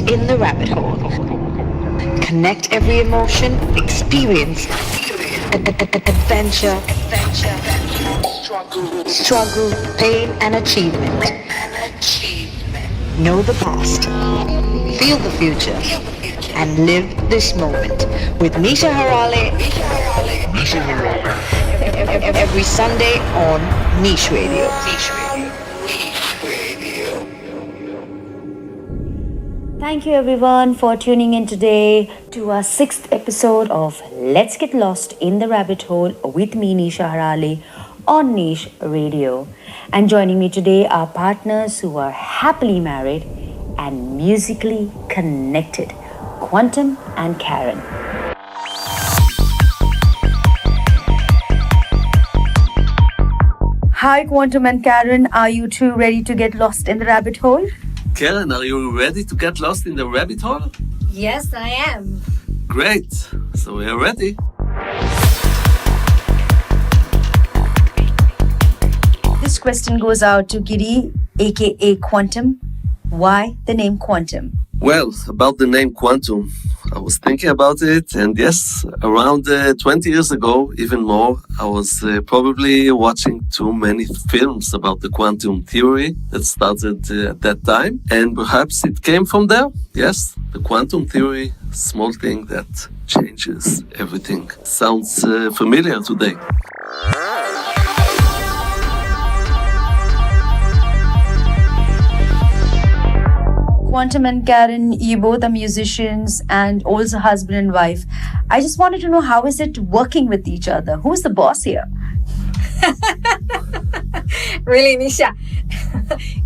in the rabbit hole. Connect every emotion, experience adventure, struggle, pain, and achievement. Know the past, feel the future, and live this moment with Nisha Haraale. Every Sunday on Niche Radio. Thank you everyone for tuning in today to our 6th episode of Let's Get Lost in the Rabbit Hole with me, Nisha Haraale, on Niche Radio. And joining me today are partners who are happily married and musically connected, Quntum and Keren. Hi Quntum and Keren, are you two ready to get lost in the rabbit hole? Keren, are you ready to get lost in the rabbit hole? Yes, I am. Great, so we are ready. This question goes out to Giri, aka Quntum. Why the name Quntum? Well, about the name Quntum, I was thinking about it, and yes, around 20 years ago, even more, I was probably watching too many films about the quantum theory that started at that time, and perhaps it came from there. Yes, the quantum theory, small thing that changes everything. Sounds familiar today. Quntum and Keren, you both are musicians and also husband and wife. I just wanted to know, how is it working with each other? Who's the boss here? Really, Nisha?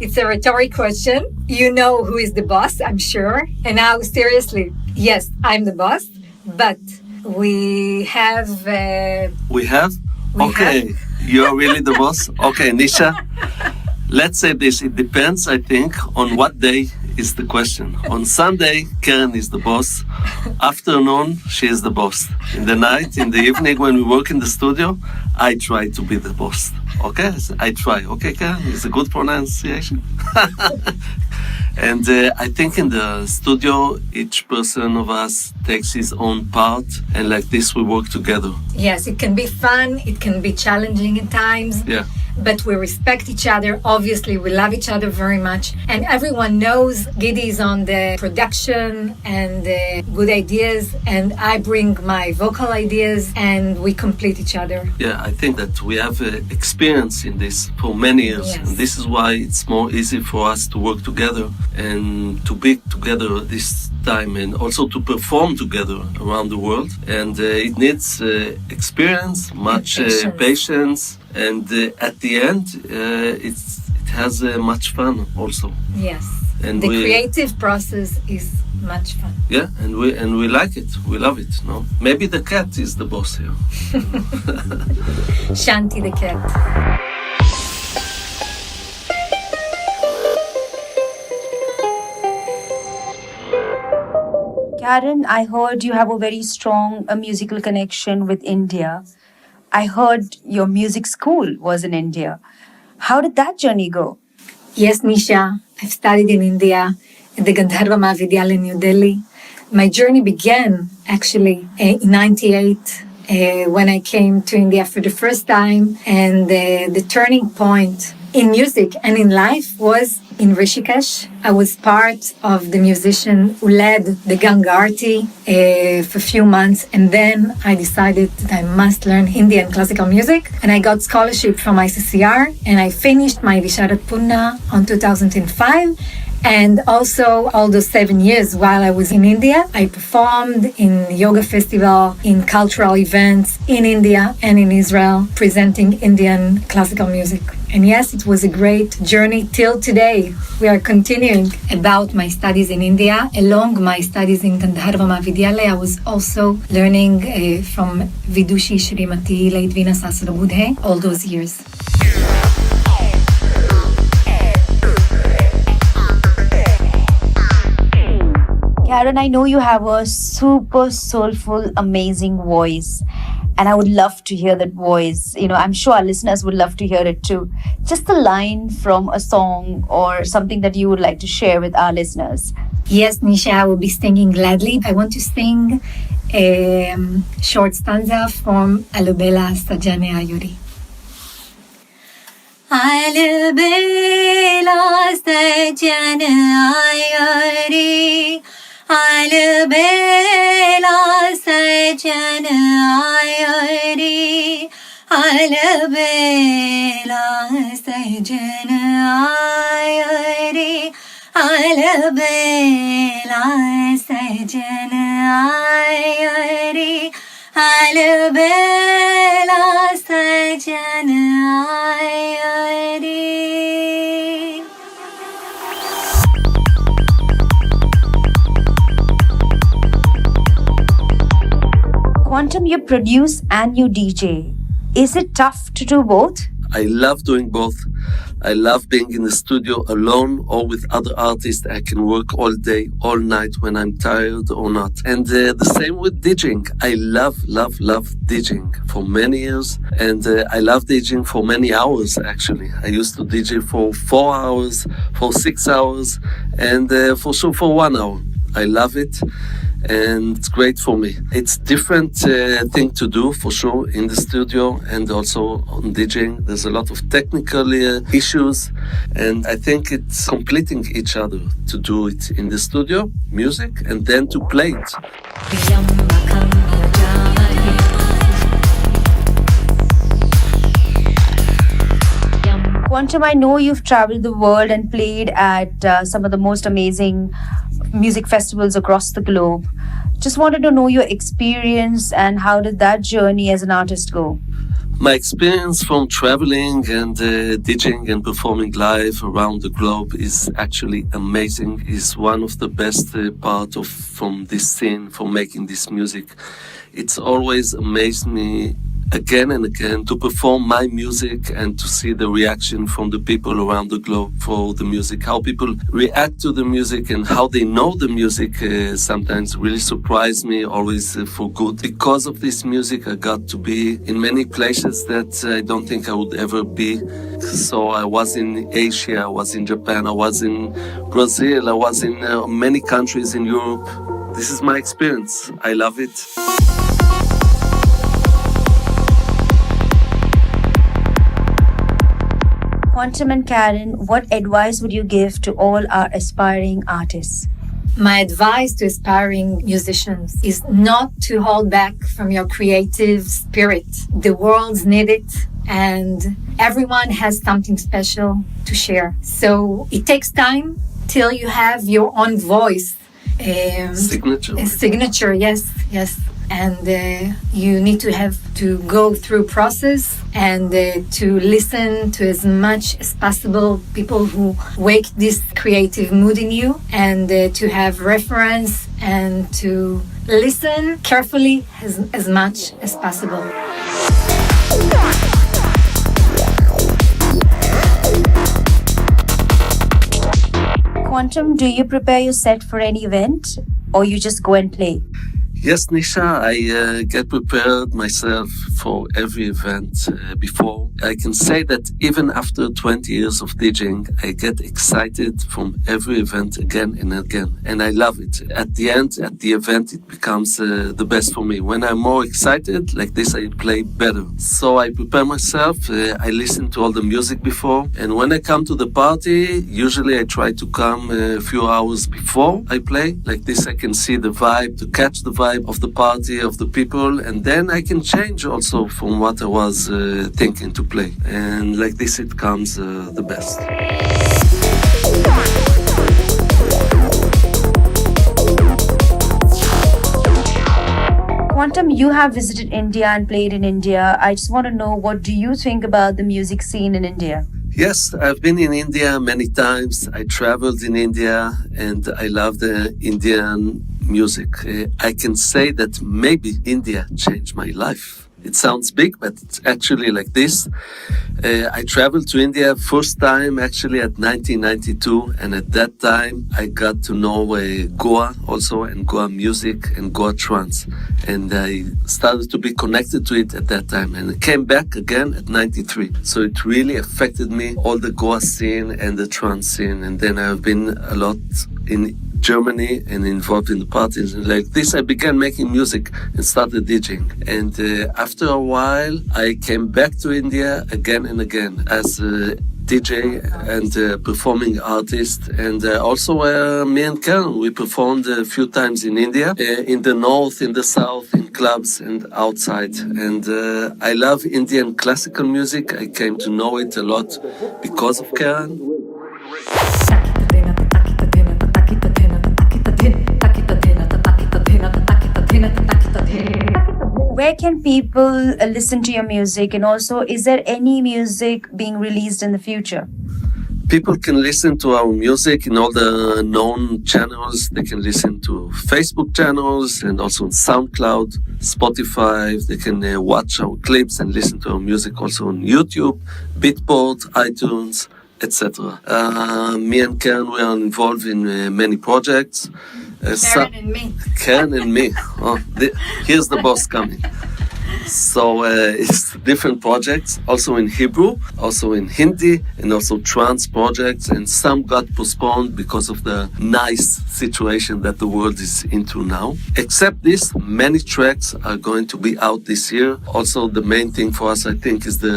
It's a rhetoric question. You know who is the boss, I'm sure. And now, seriously, yes, I'm the boss, but we have... Okay, you're really the boss? Okay, Nisha, let's say this. It depends, I think, on what day is the question. On Sunday, Keren is the boss. Afternoon, she is the boss. In the night, in the evening, when we work in the studio, I try to be the boss. Okay? I try. Okay, Keren? It's a good pronunciation. And I think in the studio, each person of us takes his own part, and like this, we work together. Yes, it can be fun. It can be challenging at times. Yeah. But we respect each other. Obviously, we love each other very much. And everyone knows Gidi is on the production and the good ideas, and I bring my vocal ideas, and we complete each other. Yeah, I think that we have experience in this for many years. Yes. And this is why it's more easy for us to work together and to be together this time, and also to perform together around the world. And it needs experience, much patience. And at the end, it has much fun also. Yes, and the creative process is much fun. Yeah, and we like it. We love it. No, maybe the cat is the boss here. Shanti the cat. Keren, I heard you have a very strong musical connection with India. I heard your music school was in India. How did that journey go? Yes, Nisha. I've studied in India at the Gandharva Mahavidyalaya in New Delhi. My journey began actually in 98 when I came to India for the first time. And the turning point in music and in life was in Rishikesh. I was part of the musician who led the Ganga Aarti for a few months, and then I decided that I must learn Hindi and classical music, and I got scholarship from ICCR, and I finished my Visharat Punna on 2005. And also, all those 7 years while I was in India, I performed in yoga festival, in cultural events in India and in Israel, presenting Indian classical music. And yes, it was a great journey till today. We are continuing about my studies in India. Along my studies in Gandharva Mahavidyalaya, I was also learning from Vidushi Shrimati Laidvina Sasrabudhe all those years. Keren, I know you have a super soulful, amazing voice. And I would love to hear that voice. I'm sure our listeners would love to hear it too. Just a line from a song or something that you would like to share with our listeners. Yes, Nisha, I will be singing gladly. I want to sing a short stanza from Alubela Sajane Ayuri. Alubela Sajane Ayuri, Alubela Sajane Ayuri, Alubela Sajane Ayuri, Alubela Sajane Ayuri, Alubela Sajane Ayuri. Quntum, you produce and you DJ. Is it tough to do both? I love doing both. I love being in the studio alone or with other artists. I can work all day, all night when I'm tired or not. And the same with DJing. I love DJing for many years. And I love DJing for many hours, actually. I used to DJ for 4 hours, for 6 hours, and for sure for 1 hour. I love it. And it's great for me. It's different thing to do for sure in the studio and also on DJing. There's a lot of technical issues, and I think it's completing each other to do it in the studio, music, and then to play it. Quntum, I know you've traveled the world and played at some of the most amazing music festivals across the globe. Just wanted to know your experience and how did that journey as an artist go? My experience from traveling and DJing and performing live around the globe is actually amazing. It's one of the best part from this scene, for making this music. It's always amazed me again and again to perform my music and to see the reaction from the people around the globe for the music, how people react to the music and how they know the music sometimes really surprise me, always for good. Because of this music I got to be in many places that I don't think I would ever be. So I was in Asia, I was in Japan, I was in Brazil, I was in many countries in Europe. This is my experience. I love it. Quntum and Keren, what advice would you give to all our aspiring artists? My advice to aspiring musicians is not to hold back from your creative spirit. The world needs it, and everyone has something special to share. So it takes time till you have your own voice. Signature, yes. And you need to have to go through process and to listen to as much as possible people who wake this creative mood in you, and to have reference and to listen carefully as much as possible. Quntum, do you prepare your set for any event or you just go and play? Yes, Nisha, I get prepared myself for every event before. I can say that even after 20 years of DJing, I get excited from every event again and again. And I love it. At the end, at the event, it becomes the best for me. When I'm more excited, like this, I play better. So I prepare myself. I listen to all the music before. And when I come to the party, usually I try to come a few hours before I play. Like this, I can see the vibe, to catch the vibe of the party, of the people, and then I can change also from what I was thinking to play. And like this it comes the best. Quntum, you have visited India and played in India. I just want to know, what do you think about the music scene in India? Yes, I've been in India many times. I traveled in India and I love the Indian music. I can say that maybe India changed my life It sounds big, but it's actually like this. I traveled to India first time actually at 1992, and at that time I got to know Goa also, and Goa music and Goa trance, and I started to be connected to it at that time, and I came back again at 93. So it really affected me, all the Goa scene and the trance scene, and then I've been a lot in Germany and involved in the parties, and like this I began making music and started DJing. And after a while I came back to India again and again as a DJ and performing artist, and also me and Keren, we performed a few times in India, in the north, in the south, in clubs and outside. And I love Indian classical music. I came to know it a lot because of Keren. Where can people listen to your music, and also is there any music being released in the future? People can listen to our music in all the known channels. They can listen to Facebook channels and also on SoundCloud, Spotify. They can watch our clips and listen to our music also on YouTube, Beatport, iTunes, etc. Me and Keren, we are involved in many projects. Keren and me. Keren and me. Oh, here's the boss coming. So it's different projects, also in Hebrew, also in Hindi, and also trance projects, and some got postponed because of the nice situation that the world is into now. Except this, many tracks are going to be out this year. Also, the main thing for us, I think, is the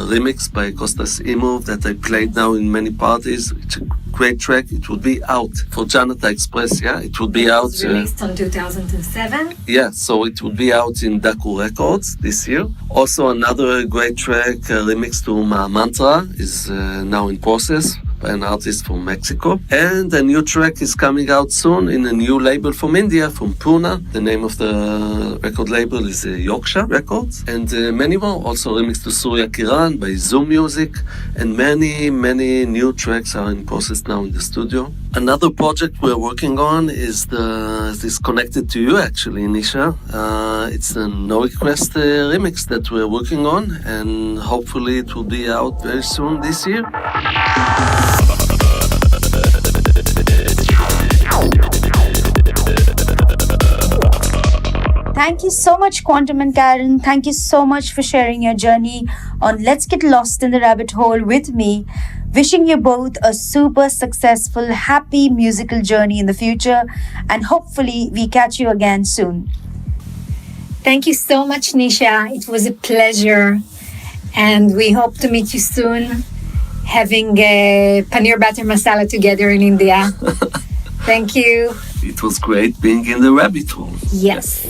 remix by Kostas Imov that I played now in many parties. It's a great track. It will be out for Janata Express, yeah? It will be out. It was released on 2007. Yeah, so it will be out in Daku Records this year. Also, another great track, remix to Ma Mantra, is now in process by an artist from Mexico. And a new track is coming out soon in a new label from India, from Pune. The name of the record label is Yorkshire Records. And many more, also remix to Surya Kiran by Zoom Music. And many new tracks are in process now in the studio. Another project we're working on is connected to you actually, Nisha. It's a No Request remix that we're working on, and hopefully it will be out very soon this year. Thank you so much, Quntum and Keren. Thank you so much for sharing your journey on Let's Get Lost in the Rabbit Hole with me. Wishing you both a super successful, happy musical journey in the future, and hopefully we catch you again soon. Thank you so much, Nisha. It was a pleasure, and we hope to meet you soon, having paneer butter masala together in India. Thank you. It was great being in the rabbit hole. Yes.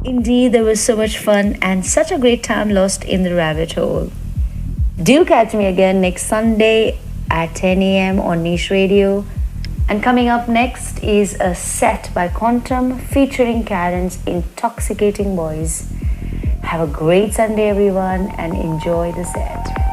Indeed, there was so much fun and such a great time lost in the rabbit hole. Do catch me again next Sunday at 10 a.m. on Niche Radio. And coming up next is a set by Quntum featuring Keren's intoxicating voice. Have a great Sunday, everyone, and enjoy the set.